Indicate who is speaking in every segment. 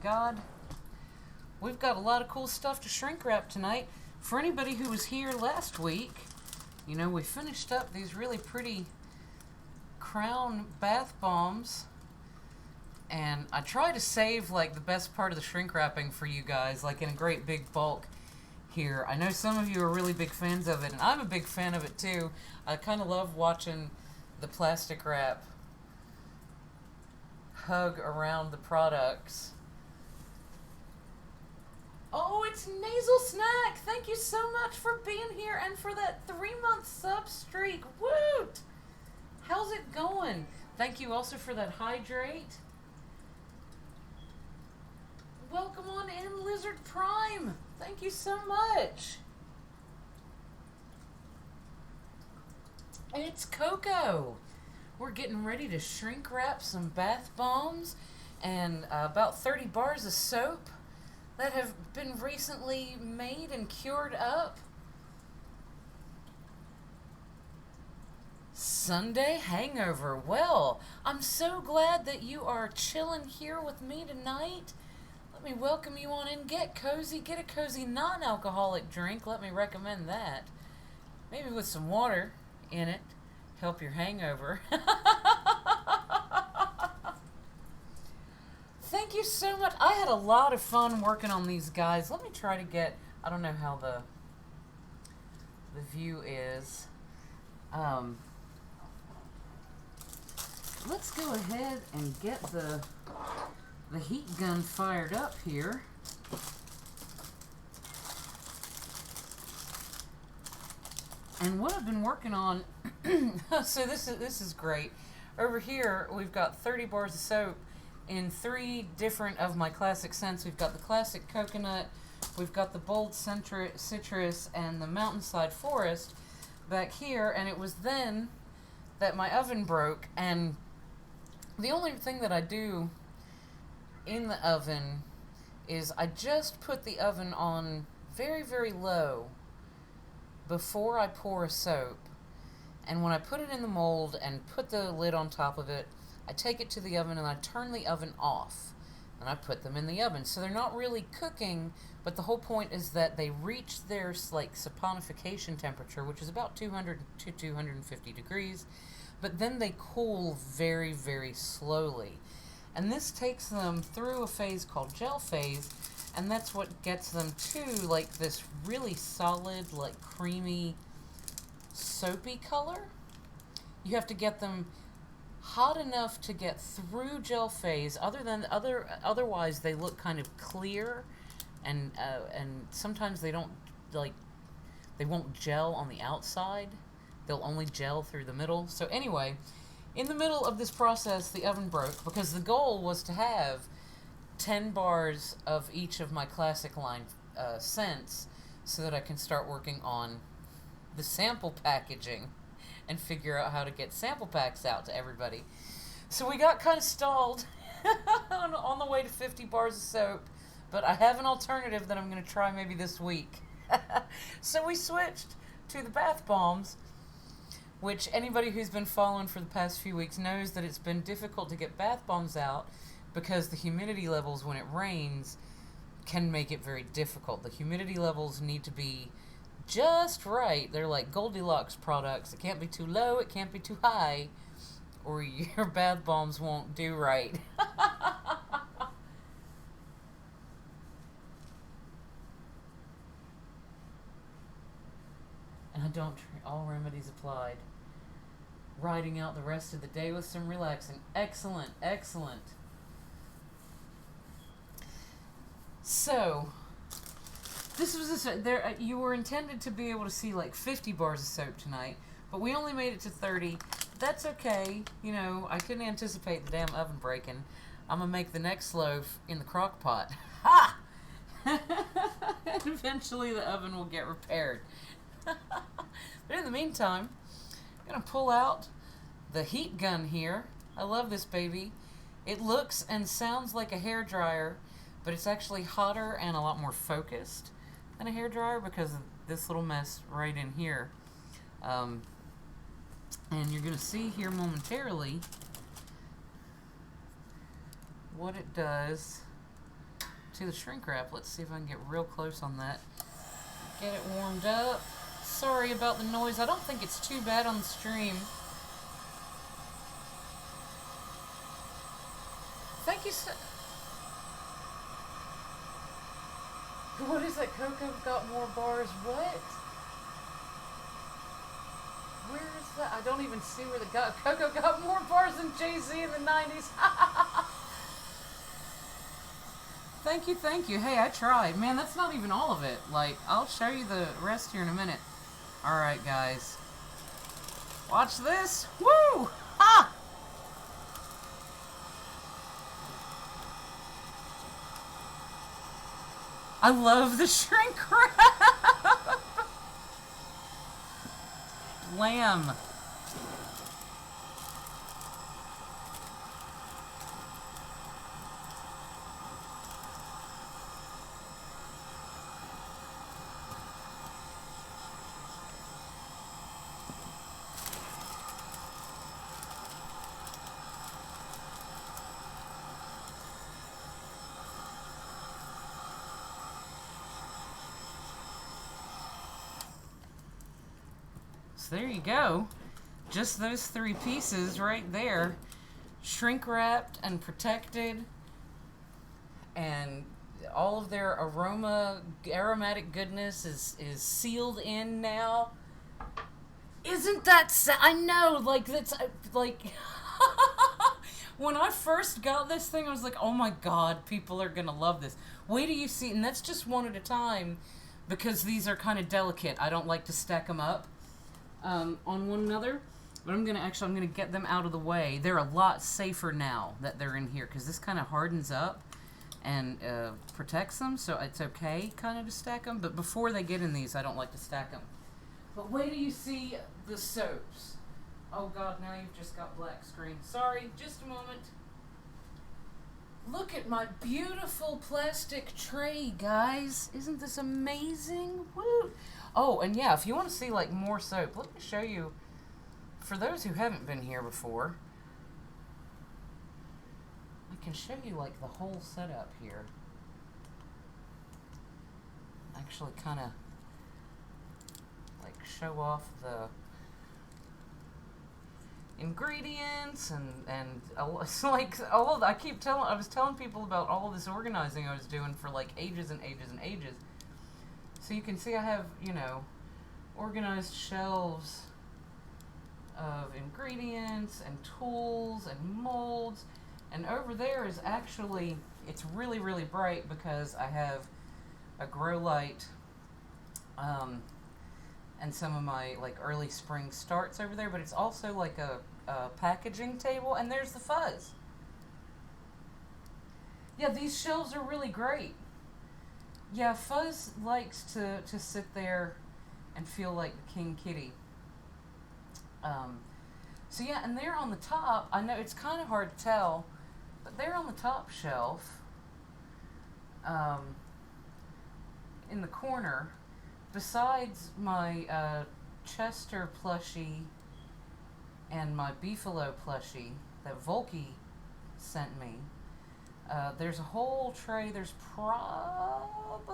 Speaker 1: God. We've got a lot of cool stuff to shrink wrap tonight. For anybody who was here last week, you know, we finished up these really pretty Crown bath bombs. And I try to save like the best part of the shrink wrapping for you guys, like in a great big bulk here. I know some of you are really big fans of it, and I'm a big fan of it too. I kind of love watching the plastic wrap hug around the products. Oh, it's Nasal Snack! Thank you so much for being here and for that 3-month sub streak. Woot! How's it going? Thank you also for that hydrate. Welcome on in, Lizard Prime. Thank you so much. It's Coco. We're getting ready to shrink wrap some bath bombs and about 30 bars of soap that have been recently made and cured up. Sunday hangover. Well, I'm so glad that you are chilling here with me tonight. Let me welcome you on in. Get cozy. Get a cozy non-alcoholic drink. Let me recommend that. Maybe with some water in it. Help your hangover. Thank you so much. I had a lot of fun working on these guys. Let me try to get, I don't know how the view is. Let's go ahead and get the heat gun fired up here. And what I've been working on, so this is great. Over here, we've got 30 bars of soap in 3 different of my classic scents. We've got the classic coconut, we've got the bold citrus, and the mountainside forest back here. And it was then that my oven broke, and the only thing that I do in the oven is I just put the oven on very, very low before I pour a soap. And when I put it in the mold and put the lid on top of it, I take it to the oven and I turn the oven off. And I put them in the oven. So they're not really cooking, but the whole point is that they reach their like saponification temperature, which is about 200 to 250 degrees. But then they cool very, very slowly. And this takes them through a phase called gel phase, and that's what gets them to like this really solid, like creamy, soapy color. You have to get them hot enough to get through gel phase. Otherwise they look kind of clear, and sometimes they don't they won't gel on the outside. They'll only gel through the middle. So anyway, in the middle of this process, the oven broke because the goal was to have 10 bars of each of my classic line scents so that I can start working on the sample packaging and figure out how to get sample packs out to everybody. So we got kind of stalled on the way to 50 bars of soap, but I have an alternative that I'm going to try maybe this week. So we switched to the bath bombs, which anybody who's been following for the past few weeks knows that it's been difficult to get bath bombs out because the humidity levels when it rains can make it very difficult. The humidity levels need to be just right. They're like Goldilocks products. It can't be too low, it can't be too high, or your bath bombs won't do right. And I don't all remedies applied. Riding out the rest of the day with some relaxing. Excellent, excellent. So, this was there. You were intended to be able to see like 50 bars of soap tonight, but we only made it to 30. That's okay. You know, I couldn't anticipate the damn oven breaking. I'm gonna make the next loaf in the crock pot. Ha! And eventually the oven will get repaired. But in the meantime, I'm going to pull out the heat gun here. I love this baby. It looks and sounds like a hairdryer, but it's actually hotter and a lot more focused than a hairdryer because of this little mess right in here. And you're going to see here momentarily what it does to the shrink wrap. Let's see if I can get real close on that. Get it warmed up. Sorry about the noise. I don't think it's too bad on the stream. Thank you so... What is that? Coco got more bars. What? Where is that? I don't even see where the Coco got more bars than Jay-Z in the 90s. Thank you, thank you. Hey, I tried. Man, that's not even all of it. Like, I'll show you the rest here in a minute. Alright, guys. Watch this. Woo! Ha! I love the shrink wrap. Lamb. So there you go. Just those 3 pieces right there. Shrink wrapped and protected. And all of their aromatic goodness is sealed in now. Isn't that I know, like, that's, like... When I first got this thing, I was like, oh my god, people are gonna love this. Wait till you see, and that's just one at a time, because these are kind of delicate. I don't like to stack them up on one another, but I'm gonna get them out of the way. They're a lot safer now that they're in here, because this kind of hardens up and protects them, so it's okay kind of to stack them, but before they get in these, I don't like to stack them. But wait till you see the soaps. Oh god, now you've just got black screen. Sorry, just a moment. Look at my beautiful plastic tray, guys. Isn't this amazing? Woo! Oh, and yeah, if you want to see, like, more soap, let me show you, for those who haven't been here before, I can show you, like, the whole setup here. Actually kind of, like, show off the ingredients and like all of, I was telling people about all of this organizing I was doing for like ages and ages and ages. So you can see I have, you know, organized shelves of ingredients and tools and molds, and over there is actually, it's really, really bright because I have a grow light and some of my like early spring starts over there, but it's also like a packaging table, and there's the fuzz. Yeah, these shelves are really great. Yeah, Fuzz likes to sit there and feel like the King Kitty. So yeah, and they're on the top. I know it's kind of hard to tell, but they're on the top shelf in the corner. Besides my Chester plushie and my Beefalo plushie that Volky sent me, there's a whole tray. There's probably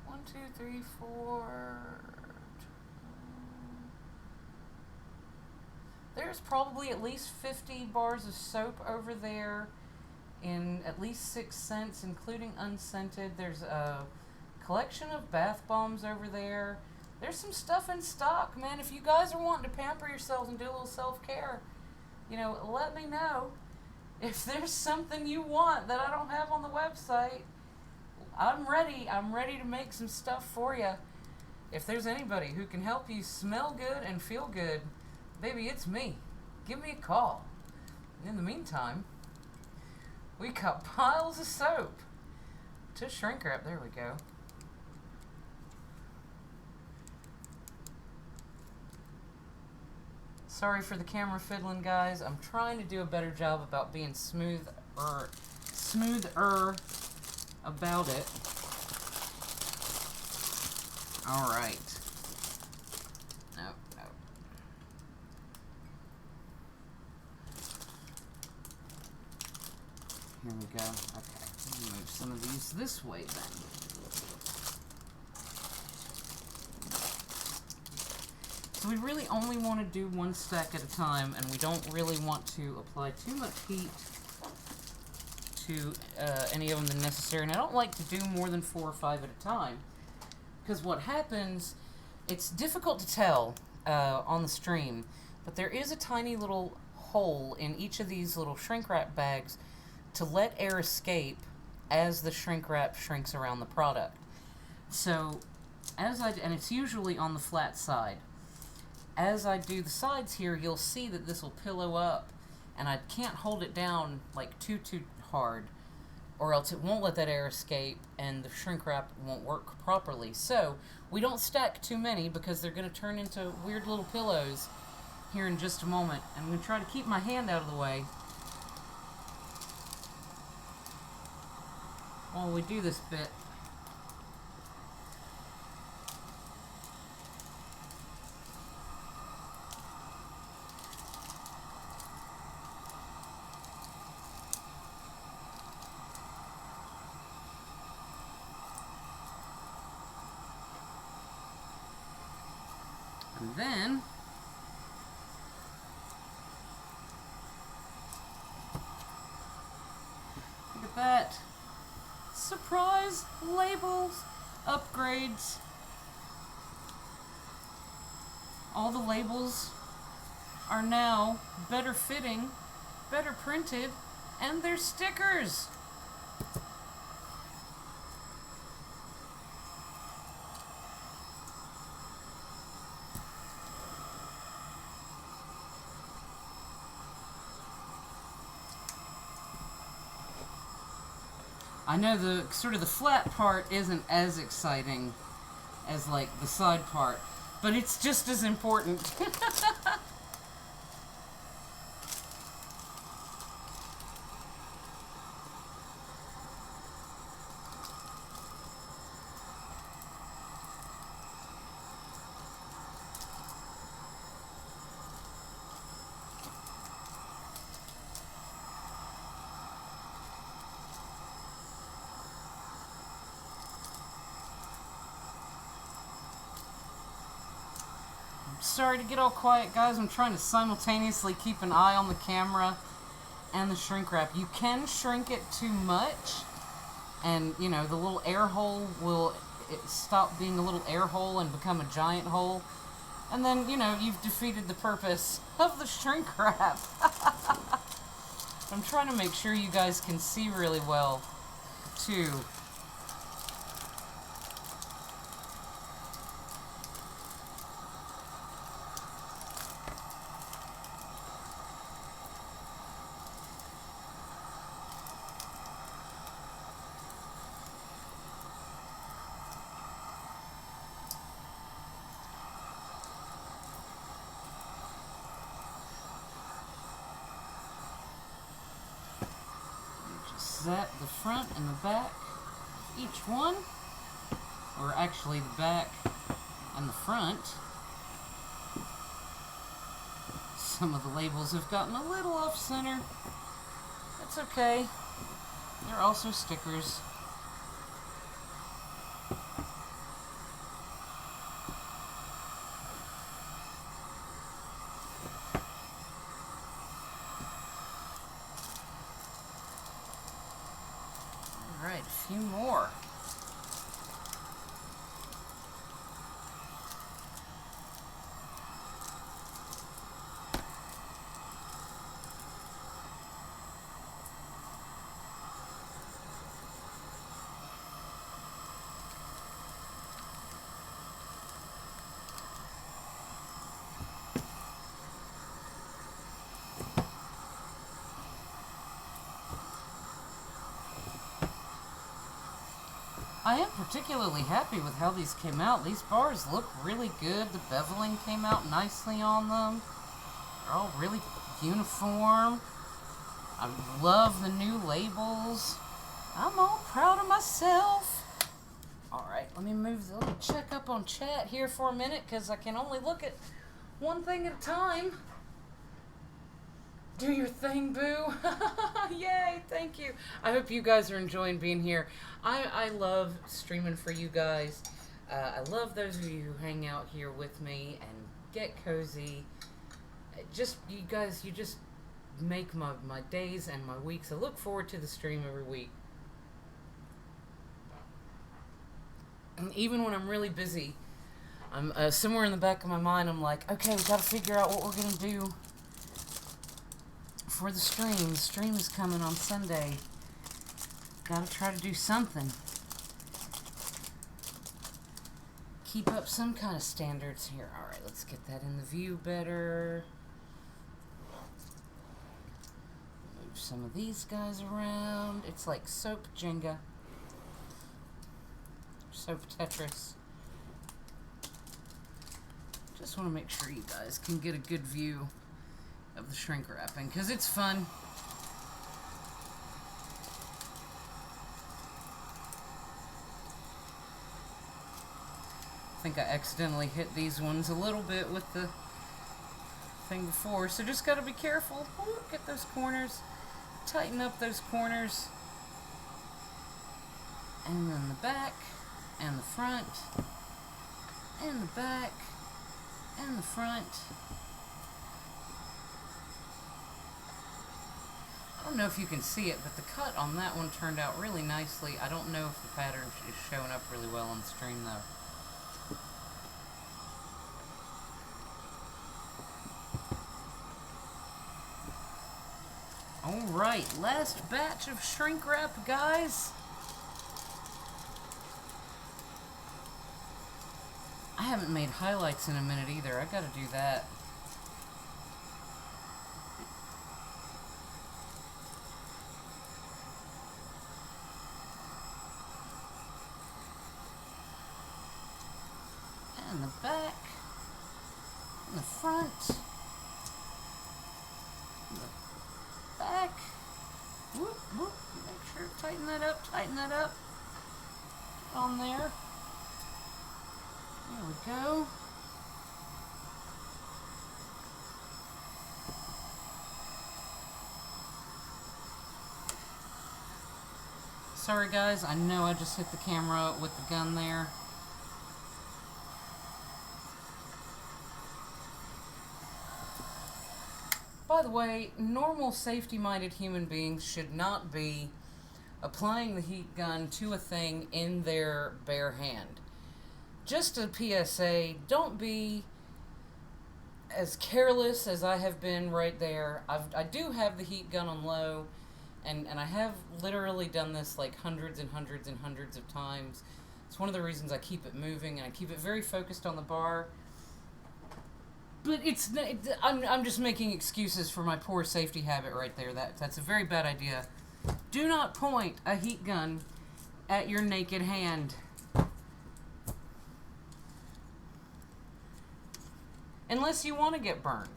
Speaker 1: 1, 2, 3, 4. There's probably at least 50 bars of soap over there in at least 6 scents, including unscented. There's a collection of bath bombs over there. There's some stuff in stock, man. If you guys are wanting to pamper yourselves and do a little self-care, you know, let me know. If there's something you want that I don't have on the website, I'm ready. I'm ready to make some stuff for you. If there's anybody who can help you smell good and feel good, baby, it's me. Give me a call. In the meantime, we got piles of soap to shrink wrap. There we go. Sorry for the camera fiddling, guys. I'm trying to do a better job about being smoother about it. All right. No. Here we go. Okay, move some of these this way then. So we really only want to do one stack at a time, and we don't really want to apply too much heat to any of them than necessary. And I don't like to do more than 4 or 5 at a time, because what happens, it's difficult to tell on the stream, but there is a tiny little hole in each of these little shrink wrap bags to let air escape as the shrink wrap shrinks around the product. So and it's usually on the flat side. As I do the sides here, you'll see that this will pillow up, and I can't hold it down like too hard, or else it won't let that air escape and the shrink wrap won't work properly. So we don't stack too many because they're going to turn into weird little pillows here in just a moment. And I'm going to try to keep my hand out of the way while we do this bit. And then look at that. Surprise labels upgrades. All the labels are now better fitting, better printed, and they're stickers. I know the sort of the flat part isn't as exciting as like the side part, but it's just as important. Sorry to get all quiet, guys. I'm trying to simultaneously keep an eye on the camera and the shrink wrap. You can shrink it too much, and you know, the little air hole will stop being a little air hole and become a giant hole, and then, you know, you've defeated the purpose of the shrink wrap. I'm trying to make sure you guys can see really well too. Zap the front and the back, each one, or actually the back and the front. Some of the labels have gotten a little off center. That's okay. They're also stickers. Alright, a few more. I am particularly happy with how these came out. These bars look really good. The beveling came out nicely on them. They're all really uniform. I love the new labels. I'm all proud of myself. Alright, let me check up on chat here for a minute, because I can only look at one thing at a time. Do your thing, boo. Yay, thank you. I hope you guys are enjoying being here. I love streaming for you guys. I love those of you who hang out here with me and get cozy. Just, you guys, you just make my days and my weeks. I look forward to the stream every week. And even when I'm really busy, I'm somewhere in the back of my mind, I'm like, okay, we got to figure out what we're going to do for the stream. The stream is coming on Sunday. Got to try to do something. Keep up some kind of standards here. All right, let's get that in the view better. Move some of these guys around. It's like soap Jenga. Soap Tetris. Just want to make sure you guys can get a good view of the shrink wrapping, because it's fun. I think I accidentally hit these ones a little bit with the thing before, so just got to be careful. Ooh, get those corners, tighten up those corners, and then the back, and the front, and the back, and the front. I don't know if you can see it, but the cut on that one turned out really nicely. I don't know if the pattern is showing up really well on the stream though. Alright, last batch of shrink wrap, guys. I haven't made highlights in a minute either. I gotta do that. And the back, and the front, and the back. Whoop, whoop. Make sure to tighten that up, on there. There we go. Sorry guys, I know I just hit the camera with the gun there. By the way, normal safety-minded human beings should not be applying the heat gun to a thing in their bare hand. Just a PSA, don't be as careless as I have been right there. I do have the heat gun on low, and I have literally done this like hundreds and hundreds and hundreds of times. It's one of the reasons I keep it moving, and I keep it very focused on the bar. But I'm just making excuses for my poor safety habit right there. That's a very bad idea. Do not point a heat gun at your naked hand. Unless you want to get burned.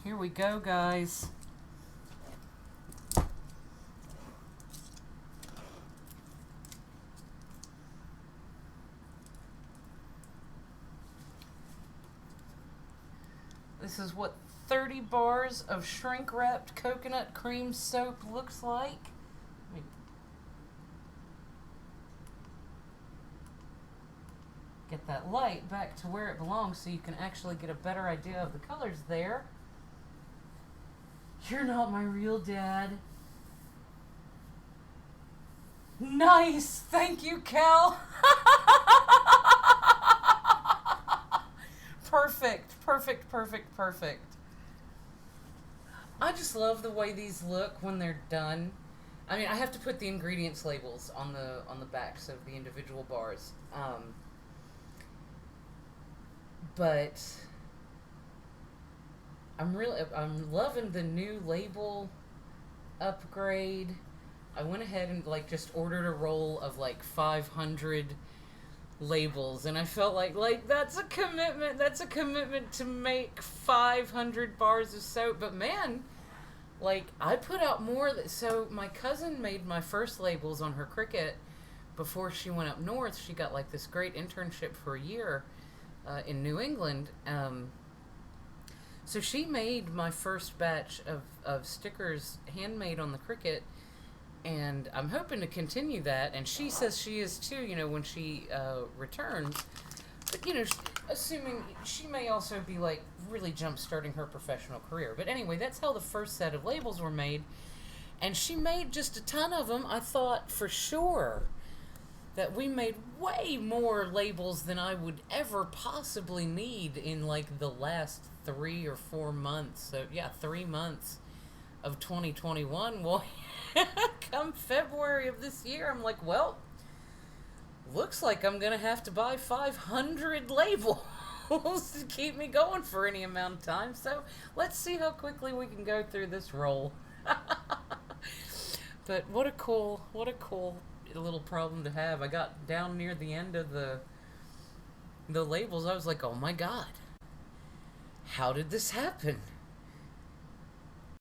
Speaker 1: Here we go, guys. This is what 30 bars of shrink-wrapped coconut cream soap looks like. Get that light back to where it belongs so you can actually get a better idea of the colors there. You're not my real dad. Nice! Thank you, Cal! Perfect, perfect, perfect, perfect. I just love the way these look when they're done. I mean, I have to put the ingredients labels on the backs of the individual bars. But I'm loving the new label upgrade. I went ahead and like just ordered a roll of like 500 labels, and I felt like that's a commitment. That's a commitment to make 500 bars of soap. But man, like I put out more. So my cousin made my first labels on her Cricut before she went up north. She got like this great internship for a year in New England, So she made my first batch of stickers handmade on the Cricut, and I'm hoping to continue that. And she says she is too, when she returns. But, assuming she may also be like really jump starting her professional career. But anyway, that's how the first set of labels were made. And she made just a ton of them. I thought for sure that we made way more labels than I would ever possibly need in like the last 3 or 4 months. So yeah, 3 months of 2021. Well, come February of this year, I'm like, well, looks like I'm gonna have to buy 500 labels to keep me going for any amount of time. So let's see how quickly we can go through this roll. But what a cool little problem to have. I got down near the end of the labels. I was like, oh my god, how did this happen?